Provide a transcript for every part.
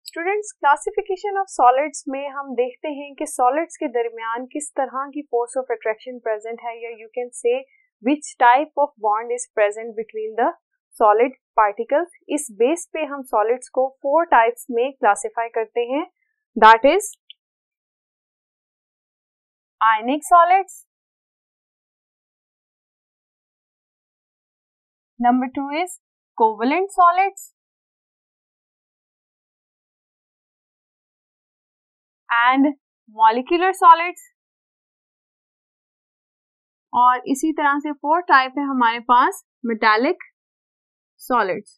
Students, classification of solids में हम देखते हैं कि सॉलिड्स के दरमियान किस तरह की फोर्स ऑफ अट्रैक्शन प्रेजेंट है, या यू कैन से which type of bond is present between the solid particles. इस बेस पे हम सॉलिड्स को 4 टाइप्स में क्लासिफाई करते हैं, that is ionic solids, number 2 is covalent solids, and molecular solids, और इसी तरह से 4 टाइप है हमारे पास metallic solids।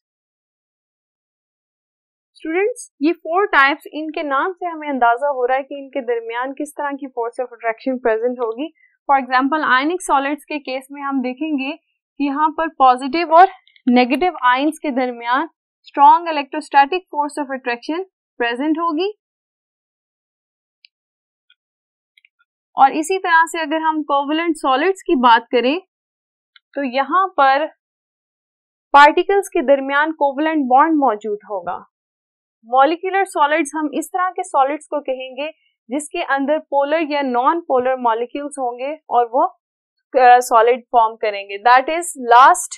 स्टूडेंट्स, ये 4 टाइप्स, इनके नाम से हमें अंदाजा हो रहा है कि इनके दरमियान किस तरह की फोर्स ऑफ अट्रैक्शन प्रेजेंट होगी। फॉर एग्जांपल आयनिक सॉलिड्स के केस में हम देखेंगे कि यहाँ पर पॉजिटिव और नेगेटिव आयंस के दरमियान strong electrostatic force of attraction present होगी। और इसी तरह से अगर हम कोवलेंट सॉलिड्स की बात करें तो यहाँ पर पार्टिकल्स के दरमियान कोवलेंट बॉन्ड मौजूद होगा। मॉलिक्यूलर सॉलिड्स हम इस तरह के सॉलिड्स को कहेंगे जिसके अंदर पोलर या नॉन पोलर मॉलिक्यूल्स होंगे और वो सॉलिड फॉर्म करेंगे। दैट इज लास्ट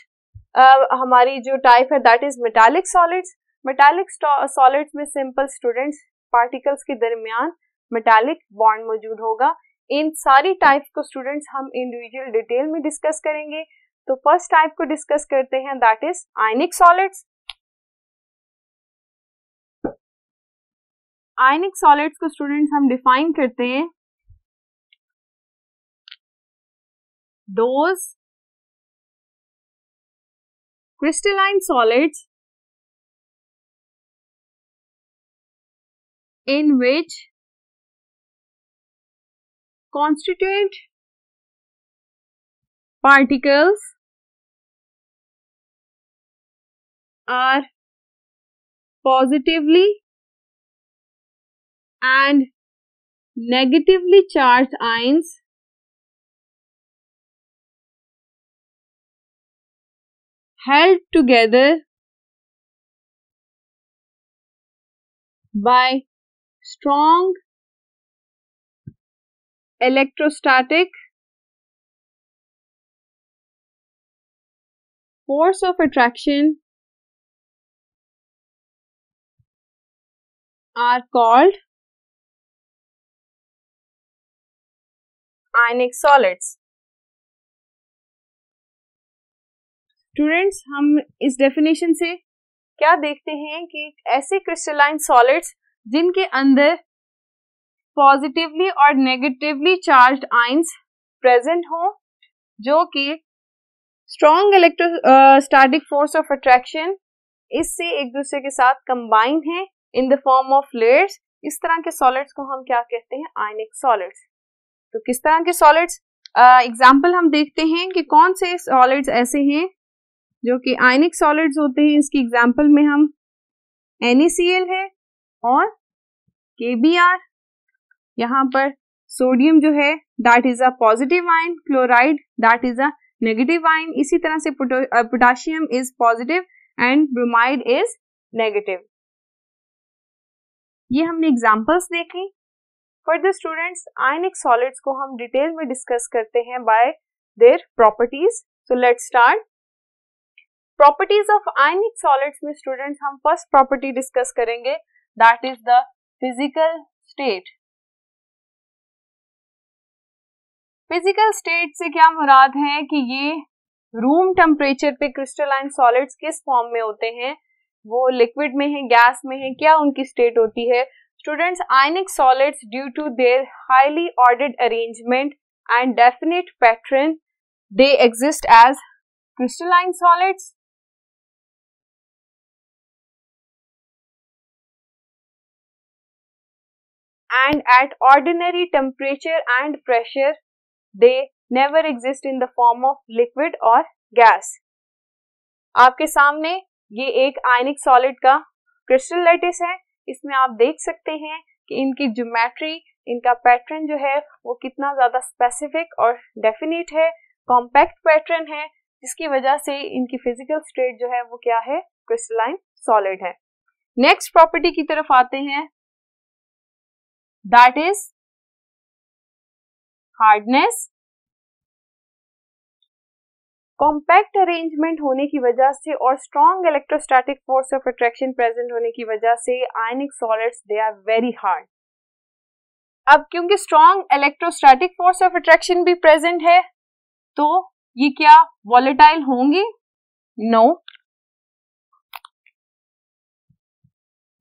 हमारी जो टाइप है that is metallic solids. Metallic solids में सिंपल स्टूडेंट्स पार्टिकल्स के दरमियान मेटालिक बॉन्ड मौजूद होगा। इन सारी टाइप्स को स्टूडेंट्स हम इंडिविजुअल डिटेल में डिस्कस करेंगे। तो फर्स्ट टाइप को डिस्कस करते हैं, that is ionic solids. Ionic solids को स्टूडेंट्स हम डिफाइन करते हैं, those crystalline solids in which constituent particles are positively and negatively charged ions held together by strong electrostatic force of attraction are called ionic solids। Students, हम इस definition से क्या देखते हैं कि ऐसे क्रिस्टलाइन सॉलिड्स जिनके अंदर पॉजिटिवली और नेगेटिवली चार्ज्ड आयंस प्रेजेंट हो, जो कि strong electrostatic force of attraction इससे एक दूसरे के साथ कंबाइन है in the form of layers, इस तरह के सॉलिड्स को हम क्या कहते हैं, आयनिक सॉलिड्स। तो किस तरह के सॉलिड्स, एग्जाम्पल हम देखते हैं कि कौन से सॉलिड्स ऐसे हैं जो कि आयनिक सॉलिड्स होते हैं। इसकी एग्जाम्पल में हम NaCl है और KBr। यहाँ पर सोडियम जो है that is a positive ion, chloride that is a negative ion, इसी तरह से potassium is positive and bromide is negative. ये हमने एग्जाम्पल्स देखे। फर्दर स्टूडेंट्स, आयनिक सॉलिड्स को हम डिटेल में डिस्कस करते हैं bye their properties. So let's start. Properties of ionic solids में स्टूडेंट्स हम फर्स्ट प्रॉपर्टी डिस्कस करेंगे, that is the physical state. Physical state से क्या मुराद है कि ये रूम टेम्परेचर पे क्रिस्टलाइन सॉलिड्स किस फॉर्म में होते हैं, वो लिक्विड में है, गैस में है, क्या उनकी स्टेट होती है। Students, ionic solids due to their highly ordered arrangement and definite pattern they exist as crystalline solids. And at ordinary temperature and pressure they never exist in the form of liquid or gas। आपके सामने ये एक आयनिक solid का crystal lattice है। इसमें आप देख सकते हैं कि इनकी ज्योमेट्री, इनका पैटर्न जो है वो कितना ज्यादा स्पेसिफिक और डेफिनेट है, कॉम्पैक्ट पैटर्न है, जिसकी वजह से इनकी फिजिकल स्टेट जो है वो क्या है, क्रिस्टलाइन सॉलिड है। नेक्स्ट प्रॉपर्टी की तरफ आते हैं, that is hardness. Compact arrangement होने की वजह से और strong electrostatic force of attraction present होने की वजह से ionic solids they are very hard. अब क्योंकि strong electrostatic force of attraction भी प्रेजेंट है, तो ये क्या वॉलेटाइल होंगे? No.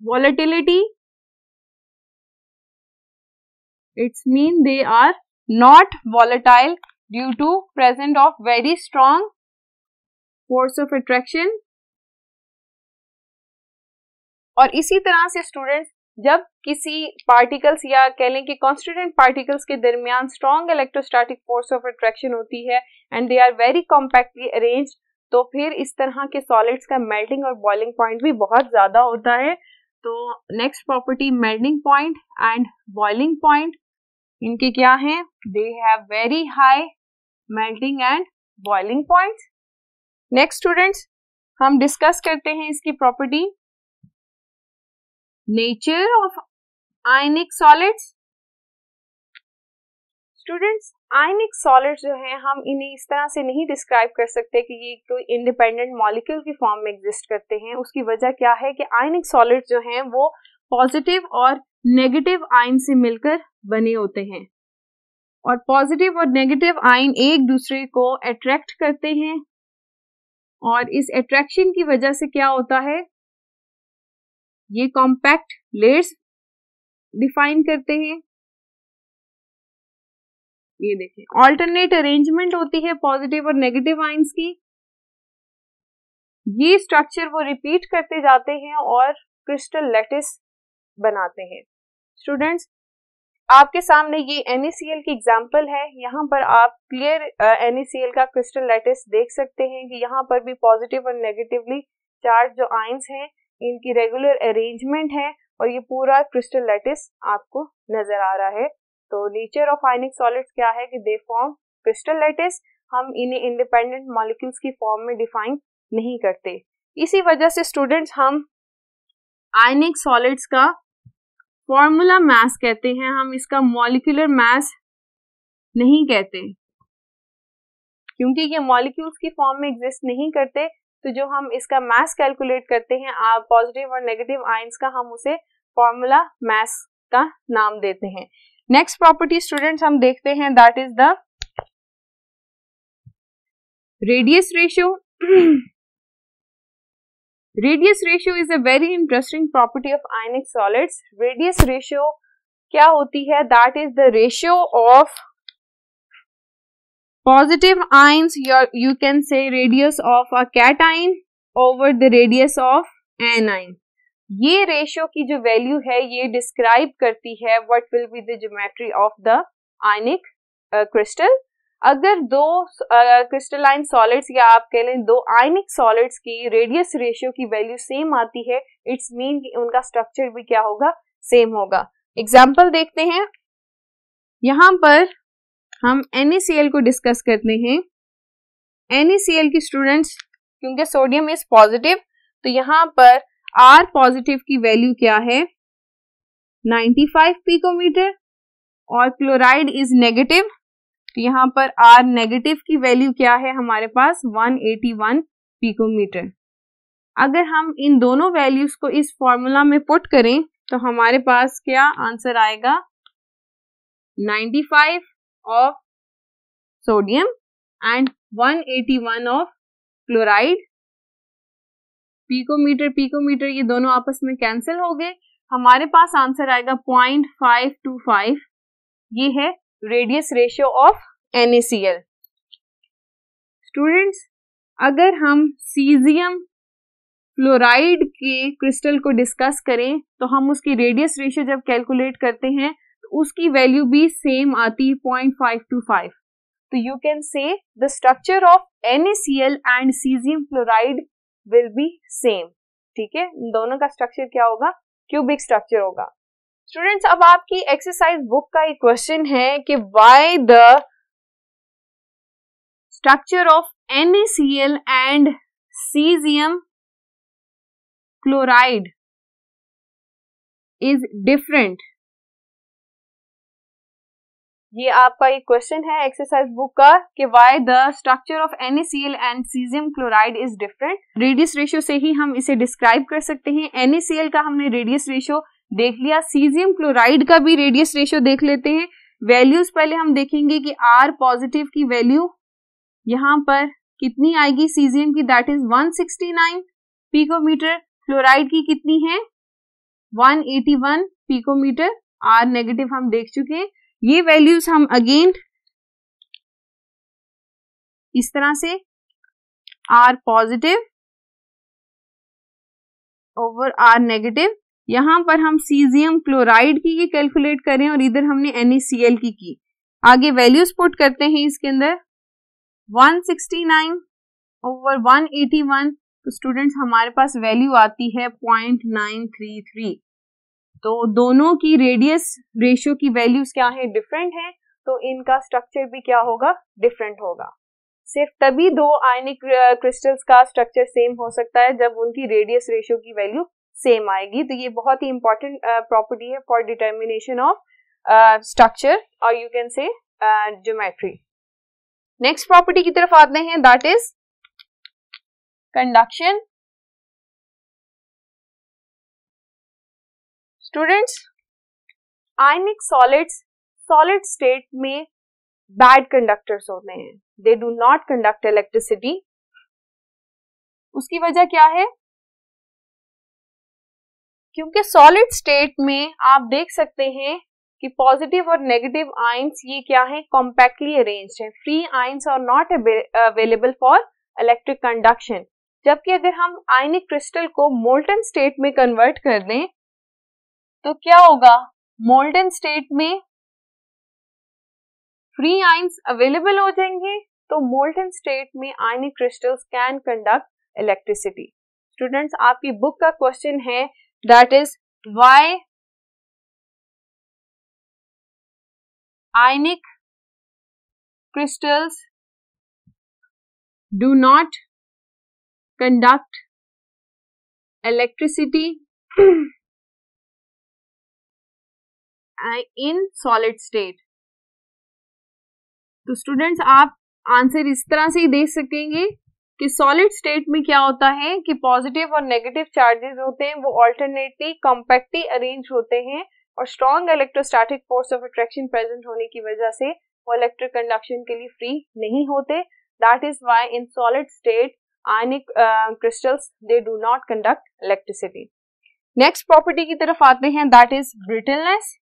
Volatility, it's mean they are not volatile due to present of very strong force of attraction. और इसी तरह से स्टूडेंट्स, जब किसी पार्टिकल्स या कह लें कि कॉन्स्टिट्यूएंट पार्टिकल्स के दरमियान strong electrostatic force of attraction होती है and they are very compactly arranged, तो फिर इस तरह के सॉलिड्स का मेल्टिंग और बॉइलिंग पॉइंट भी बहुत ज्यादा होता है। तो next property melting point and boiling point, इनके क्या हैं? They have very high melting and boiling points. Next students, हम डिस्कस करते हैं इसकी property, nature of ionic solids. Students, ionic solids जो हैं, हम इन्हें इस तरह से नहीं डिस्क्राइब कर सकते कि ये कोई इंडिपेंडेंट मॉलिक्यूल की फॉर्म में एग्जिस्ट करते हैं। उसकी वजह क्या है कि आयनिक सॉलिड्स जो हैं वो पॉजिटिव और नेगेटिव आयन से मिलकर बने होते हैं, और पॉजिटिव और नेगेटिव आयन एक दूसरे को अट्रैक्ट करते हैं, और इस अट्रैक्शन की वजह से क्या होता है, ये कॉम्पैक्ट लेयर्स डिफाइन करते हैं। ये देखिए, ऑल्टरनेट अरेंजमेंट होती है पॉजिटिव और नेगेटिव आयंस की। ये स्ट्रक्चर वो रिपीट करते जाते हैं और क्रिस्टल लैटिस बनाते हैं। स्टूडेंट्स, आपके सामने ये NaCl की एग्जांपल है। यहाँ पर आप क्लियर NaCl का क्रिस्टल लैटिस देख सकते हैं कि यहाँ पर भी पॉजिटिव और नेगेटिवली चार्ज जो आयंस हैं, इनकी रेगुलर अरेंजमेंट है, और ये पूरा क्रिस्टल लैटिस आपको नजर आ रहा है। तो नेचर ऑफ आयनिक सॉलिड्स क्या है कि दे फॉर्म क्रिस्टल लैटिस। हम इन्हें इंडिपेंडेंट मॉलिक्यूल्स की फॉर्म में डिफाइन नहीं करते। इसी वजह से स्टूडेंट्स, हम आयनिक सॉलिड्स का फॉर्मूला मास कहते हैं, हम इसका मॉलिक्यूलर मास नहीं कहते, क्योंकि ये मॉलिक्यूल्स की फॉर्म में एग्जिस्ट नहीं करते। तो जो हम इसका मास कैलकुलेट करते हैं पॉजिटिव और नेगेटिव आयंस का, हम उसे फॉर्मूला मास का नाम देते हैं। नेक्स्ट प्रॉपर्टी स्टूडेंट्स हम देखते हैं, that is the radius ratio. Radius ratio is a very interesting property of ionic solids. Radius ratio क्या होती है? That is the ratio of positive ions, you can say radius of a cation over the radius of anion. ये ratio की जो value है, ये describe करती है what will be the geometry of the ionic crystal. अगर दो crystalline solids या आप कह लें दो आयनिक सॉलिड्स की रेडियस रेशियो की वैल्यू सेम आती है, इट्स मीन कि उनका स्ट्रक्चर भी क्या होगा? सेम होगा। एग्जाम्पल देखते हैं, यहां पर हम NaCl को डिस्कस करते हैं। NaCl की स्टूडेंट्स, क्योंकि सोडियम इज पॉजिटिव, तो यहाँ पर R पॉजिटिव की वैल्यू क्या है? 95 पिकोमीटर, और क्लोराइड इज नेगेटिव, तो यहाँ पर R नेगेटिव की वैल्यू क्या है हमारे पास? 181 पिकोमीटर। अगर हम इन दोनों वैल्यूज को इस फॉर्मूला में पुट करें तो हमारे पास क्या आंसर आएगा? 95 of sodium and 181 of chloride। Picometre ये दोनों आपस में कैंसिल हो गए, हमारे पास आंसर आएगा 0.525। ये है radius ratio of NaCl। Students, अगर हम सीजियम फ्लोराइड के क्रिस्टल को डिस्कस करें तो हम उसकी रेडियस रेशियो जब कैलकुलेट करते हैं उसकी वैल्यू भी सेम आती है 0.525। तो यू कैन से the structure of NaCl and caesium fluoride will be same. ठीक है, दोनों का स्ट्रक्चर क्या होगा? क्यूबिक स्ट्रक्चर होगा। स्टूडेंट्स, अब आपकी एक्सरसाइज बुक का एक क्वेश्चन है कि why the structure of NaCl and caesium chloride is different. ये आपका एक क्वेश्चन है एक्सरसाइज बुक का कि why the structure of NaCl and caesium chloride is different. Radius ratio से ही हम इसे डिस्क्राइब कर सकते हैं। NaCl का हमने रेडियस रेशियो देख लिया, सीजियम क्लोराइड का भी रेडियस रेशियो देख लेते हैं। वैल्यूज पहले हम देखेंगे कि R पॉजिटिव की वैल्यू यहाँ पर कितनी आएगी सीजियम की, दैट इज 169 पिकोमीटर। क्लोराइड की कितनी है 181 पिकोमीटर। R नेगेटिव हम देख चुके हैं। ये वैल्यूज हम अगेन इस तरह से R positive over R negative, यहां पर हम सीजियम क्लोराइड की ये कैलकुलेट करें और इधर हमने NaCl की। आगे वैल्यूज पुट करते हैं इसके अंदर 169 ओवर 181, तो स्टूडेंट्स हमारे पास वैल्यू आती है 0.933। तो दोनों की रेडियस रेशियो की वैल्यूज क्या है, डिफरेंट है, तो इनका स्ट्रक्चर भी क्या होगा, डिफरेंट होगा। सिर्फ तभी दो आयनिक क्रिस्टल्स का स्ट्रक्चर सेम हो सकता है जब उनकी रेडियस रेशियो की वैल्यू सेम आएगी। तो ये बहुत ही इंपॉर्टेंट प्रॉपर्टी है फॉर डिटर्मिनेशन ऑफ स्ट्रक्चर और यू कैन से ज्योमेट्री। नेक्स्ट प्रॉपर्टी की तरफ आते हैं, that is conduction. Students, ionic solids solid state में बैड कंडक्टर्स होते हैं, they do not conduct electricity. उसकी वजह क्या है, क्योंकि सॉलिड स्टेट में आप देख सकते हैं कि पॉजिटिव और नेगेटिव आयंस ये क्या है, कॉम्पैक्टली अरेंज्ड है। Free ions are not available for electric conduction. जबकि अगर हम आयनिक क्रिस्टल को मोल्टन स्टेट में कन्वर्ट कर दें तो क्या होगा, मोल्टन स्टेट में फ्री आयंस अवेलेबल हो जाएंगे, तो मोल्टन स्टेट में ionic crystals can conduct electricity. Students, आपकी बुक का क्वेश्चन है, that is why ionic crystals do not conduct electricity in solid state। तो स्टूडेंट्स, आप आंसर इस तरह से ही देख सकेंगे कि सॉलिड स्टेट में क्या होता है कि पॉजिटिव और नेगेटिव चार्जेस होते हैं, वो ऑल्टरनेटली कॉम्पैक्टली अरेंज होते हैं और strong electrostatic force of attraction present होने की वजह से वो इलेक्ट्रिक कंडक्शन के लिए फ्री नहीं होते। That is why in solid state ionic crystals they do not conduct electricity. Next property की तरफ आते हैं, दैट इज ब्रिटलनेस।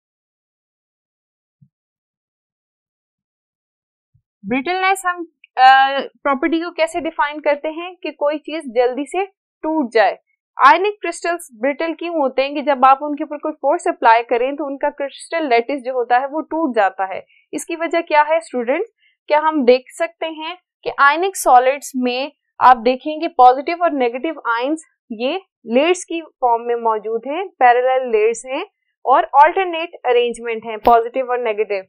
ब्रिटलनेस हम प्रॉपर्टी को कैसे डिफाइन करते हैं कि कोई चीज जल्दी से टूट जाए। आयनिक क्रिस्टल्स ब्रिटल क्यों होते हैं कि जब आप उनके ऊपर कोई फोर्स अप्लाई करें तो उनका क्रिस्टल लैटिस जो होता है वो टूट जाता है। इसकी वजह क्या है स्टूडेंट्स, क्या हम देख सकते हैं कि आयनिक सॉलिड्स में आप देखेंगे पॉजिटिव और नेगेटिव आयंस ये लेयर्स की फॉर्म में मौजूद हैं, पैरेलल लेयर्स हैं और ऑल्टरनेट अरेंजमेंट है पॉजिटिव और नेगेटिव।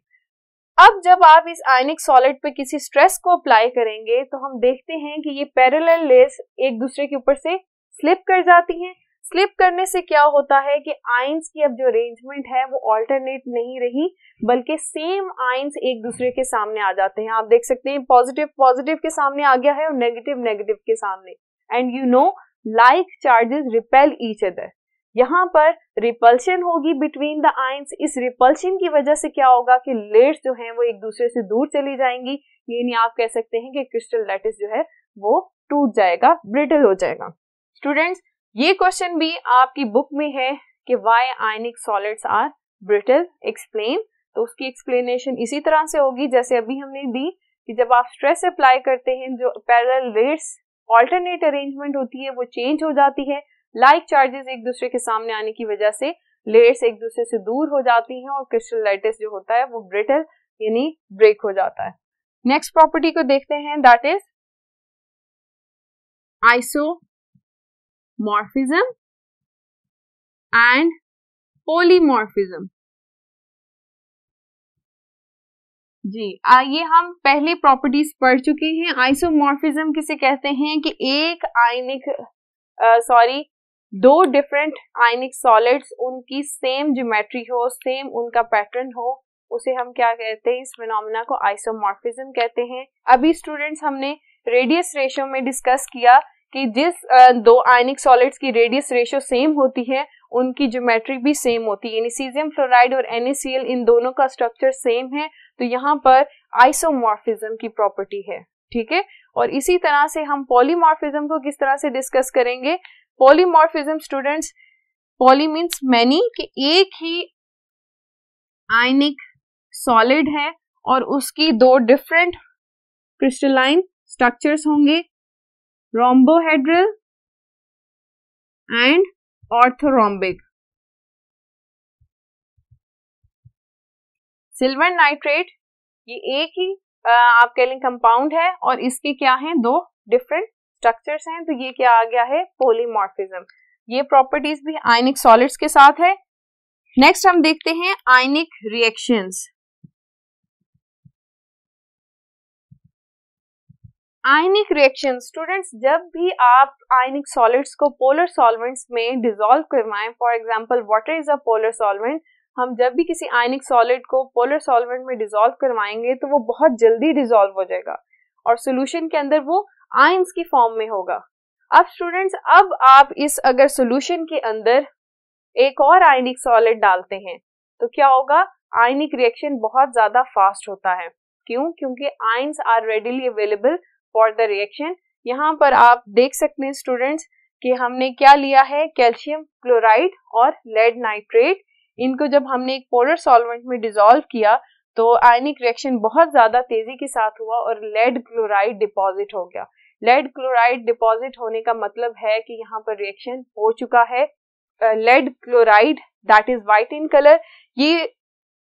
अब जब आप इस आयनिक सॉलिड पे किसी स्ट्रेस को अप्लाई करेंगे तो हम देखते हैं कि ये पैरेलल लेयर्स एक दूसरे के ऊपर से स्लिप कर जाती हैं। स्लिप करने से क्या होता है कि आयंस की अब जो अरेंजमेंट है वो ऑल्टरनेट नहीं रही, बल्कि सेम आयंस एक दूसरे के सामने आ जाते हैं। आप देख सकते हैं पॉजिटिव पॉजिटिव के सामने आ गया है और नेगेटिव नेगेटिव के सामने। And you know like charges repel each other. यहाँ पर रिपल्शन होगी बिटवीन द आयंस। इस रिपल्शन की वजह से क्या होगा कि लेयर्स जो हैं वो एक दूसरे से दूर चली जाएंगी। ये नहीं आप कह सकते हैं कि क्रिस्टल लैटिस जो है वो टूट जाएगा, ब्रिटल हो जाएगा। स्टूडेंट्स, ये क्वेश्चन भी आपकी बुक में है कि why ionic solids are brittle, explain. तो उसकी एक्सप्लेनेशन इसी तरह से होगी जैसे अभी हमने दी कि जब आप स्ट्रेस अप्लाई करते हैं जो पैरेलल लेयर्स ऑल्टरनेट अरेंजमेंट होती है वो चेंज हो जाती है। लाइक चार्जेस एक दूसरे के सामने आने की वजह से लेयर्स एक दूसरे से दूर हो जाती हैं और क्रिस्टल लैटिस जो होता है वो ब्रिटल यानी ब्रेक हो जाता है। नेक्स्ट प्रॉपर्टी को देखते हैं, that is isomorphism and polymorphism. जी आइए हम पहले प्रॉपर्टीज पढ़ चुके हैं। आइसोमॉर्फिज्म किसे कहते हैं कि एक आयनिक दो डिफरेंट आयनिक सॉलिड्स उनकी सेम ज्योमेट्री हो, सेम उनका पैटर्न हो, उसे हम क्या कहते हैं, इस फिनोमेना को आइसोमॉर्फिज्म कहते हैं। अभी स्टूडेंट्स हमने रेडियस रेशियो में डिस्कस किया कि जिस दो आयनिक सॉलिड्स की रेडियस रेशियो सेम होती है उनकी ज्योमेट्री भी सेम होती है, यानी सीजियम फ्लोराइड और NaCl इन दोनों का स्ट्रक्चर सेम है, तो यहाँ पर आइसोमॉर्फिज्म की प्रॉपर्टी है, ठीक है। और इसी तरह से हम पॉलीमॉर्फिज्म को किस तरह से डिस्कस करेंगे। Polymorphism students, poly means many, कि एक ही आयनिक सॉलिड है और उसकी दो डिफरेंट क्रिस्टलाइन स्ट्रक्चर्स होंगे, rhombohedral and orthorhombic. Silver nitrate ये एक ही आप कह लें कंपाउंड है और इसके क्या हैं, दो डिफरेंट स्ट्रक्चर्स हैं, तो ये क्या आ गया है, पॉलीमॉर्फिज्म। ये प्रॉपर्टीज भी आयनिक सॉलिड्स के साथ है। नेक्स्ट हम देखते हैं आयनिक रिएक्शंस। आयनिक रिएक्शन स्टूडेंट्स, जब भी आप आयनिक सॉलिड्स को पोलर सॉल्वेंट्स में डिसॉल्व करवाएं, for example water is a polar solvent, हम जब भी किसी आयनिक सॉलिड को पोलर सॉल्वेंट में डिसॉल्व करवाएंगे तो वो बहुत जल्दी डिसॉल्व हो जाएगा और सॉल्यूशन के अंदर वो आयंस की फॉर्म में होगा। अब स्टूडेंट्स, अब आप इस अगर सॉल्यूशन के अंदर एक और आयनिक सॉलिड डालते हैं तो क्या होगा, आयनिक रिएक्शन बहुत ज्यादा फास्ट होता है। क्यों? क्योंकि ions are readily available for the reaction. यहाँ पर आप देख सकते हैं स्टूडेंट्स कि हमने क्या लिया है, कैल्शियम क्लोराइड और लेड नाइट्रेट। इनको जब हमने एक पोलर सॉल्वेंट में डिसॉल्व किया तो आयनिक रिएक्शन बहुत ज्यादा तेजी के साथ हुआ और लेड क्लोराइड डिपॉजिट हो गया। लेड क्लोराइड डिपॉजिट होने का मतलब है कि यहाँ पर रिएक्शन हो चुका है। Lead chloride that is white in colour, ये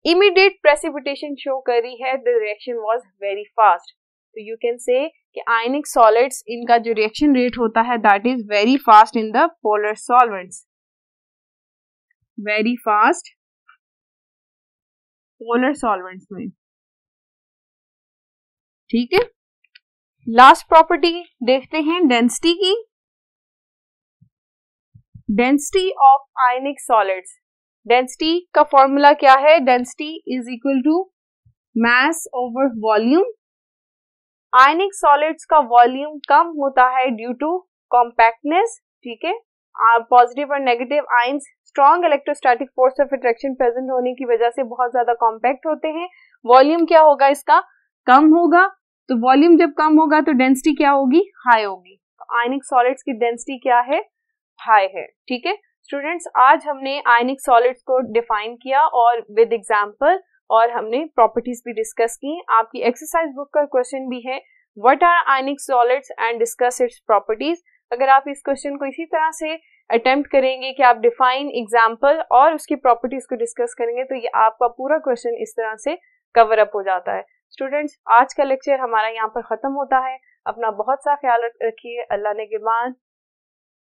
इमीडिएट प्रेसिपिटेशन शो कर रही है, the reaction was very fast. तो यू कैन से कि आयनिक सॉलिड्स इनका जो रिएक्शन रेट होता है that is very fast in the polar solvents, very fast polar solvents में, ठीक है। लास्ट प्रॉपर्टी देखते हैं डेंसिटी की। Density of ionic solids, density का फॉर्मूला क्या है, density is equal to mass over volume. Ionic solids का वॉल्यूम कम होता है ड्यू टू कॉम्पैक्टनेस, ठीक है। पॉजिटिव और negative ions strong electrostatic force of attraction present होने की वजह से बहुत ज्यादा कॉम्पैक्ट होते हैं। वॉल्यूम क्या होगा इसका, कम होगा, तो वॉल्यूम जब कम होगा तो डेंसिटी क्या होगी, हाई होगी। तो आयनिक सॉलिड्स की डेंसिटी क्या है, हाई है, ठीक है। स्टूडेंट्स, आज हमने आयनिक सॉलिड्स को डिफाइन किया और विद एग्जांपल, और हमने प्रॉपर्टीज भी डिस्कस की। आपकी एक्सरसाइज बुक का क्वेश्चन भी है, what are ionic solids and discuss its properties. अगर आप इस क्वेश्चन को इसी तरह से अटेम्प्ट करेंगे कि आप डिफाइन, एग्जांपल और उसकी प्रॉपर्टीज को डिस्कस करेंगे तो ये आपका पूरा क्वेश्चन इस तरह से कवर अप हो जाता है। स्टूडेंट्स, आज का लेक्चर हमारा यहाँ पर खत्म होता है। अपना बहुत सा ख्याल रखिए। अल्लाह ने के बाद।